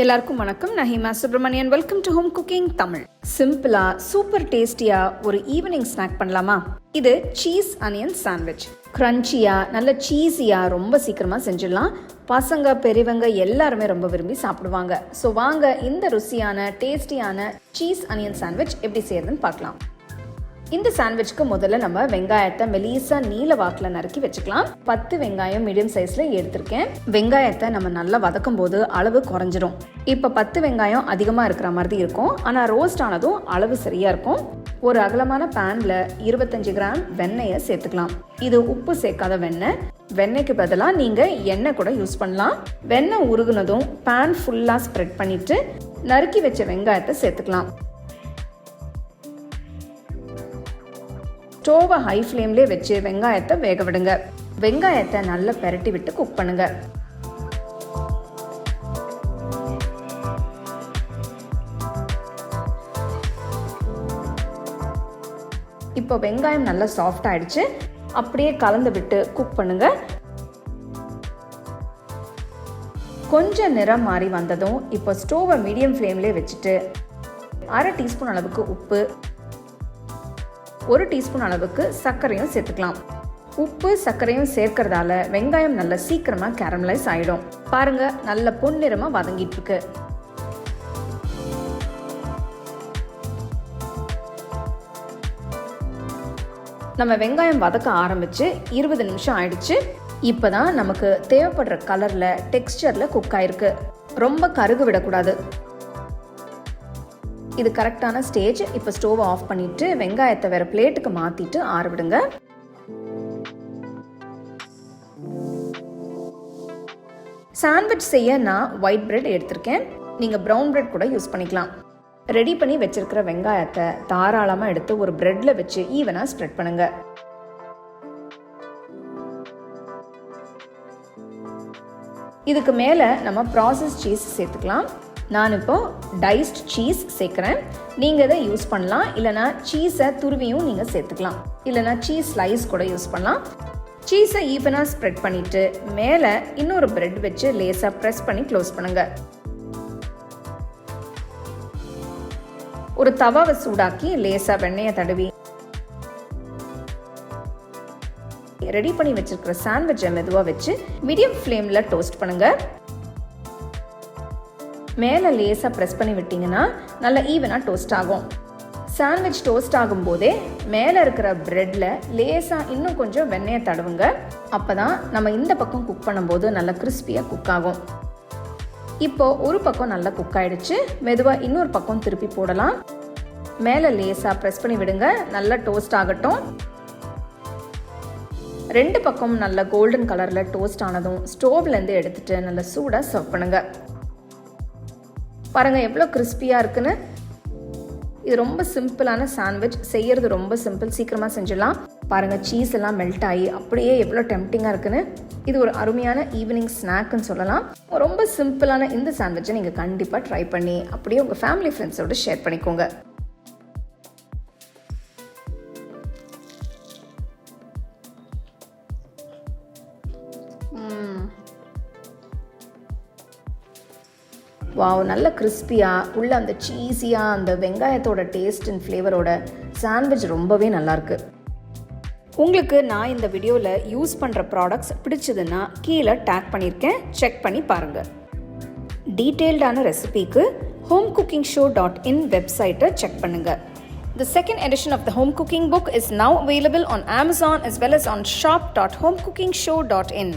எல்லாருக்கும் வணக்கம். நான் Hima Subramanian. Welcome to home cooking Tamil. சிம்பிளா சூப்பர் டேஸ்டியா ஒரு ஈவினிங் ஸ்நாக் பண்ணலாமா? இது சீஸ் அனியன் சாண்ட்விச். கிரன்ச்சியா நல்ல சீஸியா ரொம்ப சீக்கிரமா செஞ்சிடலாம். பசங்க பெரியவங்க எல்லாருமே ரொம்ப விரும்பி சாப்பிடுவாங்க. ஸோ வாங்க இந்த ருசியான டேஸ்டியான சீஸ் அனியன் சாண்ட்விச் எப்படி செய்யறதுன்னு பார்க்கலாம். இந்த சாண்ட்விச்க்கு முதல்ல நம்ம வெங்காயத்தை மெலிசா நீல வாக்கில் நறுக்கி வச்சுக்கலாம். 10 வெங்காயம் மீடியம் சைஸ்ல எடுத்திருக்கேன். வெங்காயத்தை நம்ம நல்லா வதக்கும் போது அளவு குறைஞ்சிரும். இப்போ 10 வெங்காயம் அதிகமா இருக்கிற மாதிரி இருக்கும். ஆனா ரோஸ்ட் ஆனதும் அளவு சரியா இருக்கும். ஒரு அகலமான பேன்ல 25 கிராம் வெண்ணெயை சேர்த்துக்கலாம். இது உப்பு சேர்க்காத வெண்ணெய். வெண்ணெய்க்கு பதிலாக நீங்க எண்ணெய் கூட யூஸ் பண்ணலாம். வெண்ணெய் உருகுனதும் பேன் ஃபுல்லா ஸ்ப்ரெட் பண்ணிட்டு நறுக்கி வச்ச வெங்காயத்தை சேர்த்துக்கலாம். ஸ்டோவை ஹை ஃப்ளேம்லேயே வச்சு வெங்காயத்தை வேக விடுங்க. வெங்காயத்தை நல்லா பெரட்டி விட்டு குக் பண்ணுங்க. இப்போ வெங்காயம் நல்லா சாஃப்ட் ஆயிடுச்சு. அப்படியே கலந்து விட்டு குக் பண்ணுங்க. கொஞ்சம் நிறம் மாறி வந்ததும் இப்போ ஸ்டோவை மீடியம் ஃப்ளேம்லேயே வச்சுட்டு 1/2 டீஸ்பூன் அளவுக்கு உப்பு, 1 டீஸ்பூன் அளவுக்கு சர்க்கரையும் சேர்த்துக்கலாம். உப்பு சர்க்கரையும் சேர்க்கறதால வெங்காயம் நல்ல சீக்கிரமா கேரமலைஸ் ஆயிடும். பாருங்க, நல்ல பொன்னிறமா வதங்கிட்டு இருக்கு. நம்ம வெங்காயம் வதக்க ஆரம்பிச்சு 20 நிமிஷம் ஆயிடுச்சு. இப்பதான் நமக்கு தேவைப்படுற கலர்ல டெக்ஸ்டர்ல குக் ஆயிருக்கு. ரொம்ப கருகு விடக்கூடாது. இது கரெக்டான ஸ்டேஜ். இப்போ ஸ்டோவை ஆஃப் பண்ணிட்டு வெங்காயத்தை வேற பிளேட்டுக்கு மாத்திட்டு ஆற விடுங்க. சாண்ட்விச் செய்ய நான் ஒயிட் பிரெட் எடுத்திருக்கேன். நீங்க பிரவுன் பிரெட் கூட யூஸ் பண்ணிக்கலாம். ரெடி பண்ணி வச்சிருக்கிற வெங்காயத்தை தாராளமா எடுத்து ஒரு பிரெட்ல வச்சு ஈவனா ஸ்ப்ரெட் பண்ணுங்க. இதுக்கு மேல நம்ம ப்ராசஸ் சீஸ் சேர்த்துக்கலாம். நான் இப்போ டைஸ்ட் சீஸ் சேர்க்குறேன். நீங்கள் இதை யூஸ் பண்ணலாம். இல்லைனா சீஸை துருவியும் நீங்கள் சேர்த்துக்கலாம். இல்லைனா சீஸ் ஸ்லைஸ் கூட யூஸ் பண்ணலாம். சீஸை ஈவனாக ஸ்ப்ரெட் பண்ணிவிட்டு மேலே இன்னொரு பிரெட் வச்சு லேசாக ப்ரெஸ் பண்ணி க்ளோஸ் பண்ணுங்க. ஒரு தவாவை சூடாக்கி லேசாக வெண்ணெயை தடவி ரெடி பண்ணி வச்சிருக்கிற சாண்ட்விச்சை மெதுவாக வச்சு மீடியம் ஃப்ளேமில் டோஸ்ட் பண்ணுங்க. மேலே லேசாக ப்ரெஸ் பண்ணி விட்டிங்கன்னா நல்லா ஈவனாக டோஸ்ட் ஆகும். சாண்ட்விச் டோஸ்ட் ஆகும் போதே மேலே இருக்கிற ப்ரெட்டில் லேசாக இன்னும் கொஞ்சம் வெண்ணெயை தடவுங்க. அப்போ தான் நம்ம இந்த பக்கம் குக் பண்ணும்போது நல்லா கிறிஸ்பியாக குக் ஆகும். இப்போ ஒரு பக்கம் நல்லா குக் ஆயிடுச்சு. மெதுவாக இன்னொரு பக்கம் திருப்பி போடலாம். மேலே லேசாக ப்ரெஸ் பண்ணி விடுங்க. நல்லா டோஸ்ட் ஆகட்டும். 2 பக்கம் நல்ல கோல்டன் கலரில் டோஸ்ட் ஆனதும் ஸ்டோவ்லேருந்து எடுத்துட்டு நல்லா சூடாக சர்வ் பண்ணுங்க. பாருங்க எவ்வளோ கிறிஸ்பியாக இருக்குன்னு. இது ரொம்ப சிம்பிளான சாண்ட்விச். செய்யறது ரொம்ப சிம்பிள், சீக்கிரமாக செஞ்சிடலாம். பாருங்க, சீஸ் எல்லாம் மெல்ட் ஆகி அப்படியே எவ்வளோ டெம்ப்டிங்காக இருக்குன்னு. இது ஒரு அருமையான ஈவினிங் ஸ்நாக்னு சொல்லலாம். ரொம்ப சிம்பிளான இந்த சாண்ட்விச்சை நீங்கள் கண்டிப்பாக ட்ரை பண்ணி அப்படியே உங்கள் ஃபேமிலி ஃப்ரெண்ட்ஸோடு ஷேர் பண்ணிக்கோங்க. வாவ், நல்ல கிறிஸ்பியாக உள்ள அந்த சீஸியாக அந்த வெங்காயத்தோட டேஸ்ட் அண்ட் ஃப்ளேவரோட சாண்ட்விச் ரொம்பவே நல்லாயிருக்கு. உங்களுக்கு நான் இந்த வீடியோவில் யூஸ் பண்ணுற ப்ராடக்ட்ஸ் பிடிச்சதுன்னா கீழே டேக் பண்ணியிருக்கேன், செக் பண்ணி பாருங்கள். டீட்டெயில்டான ரெசிபிக்கு homecookingshow.in வெப்சைட்டை செக் பண்ணுங்கள். The second edition of the home cooking book is now available on Amazon as well as on shop.homecookingshow.in.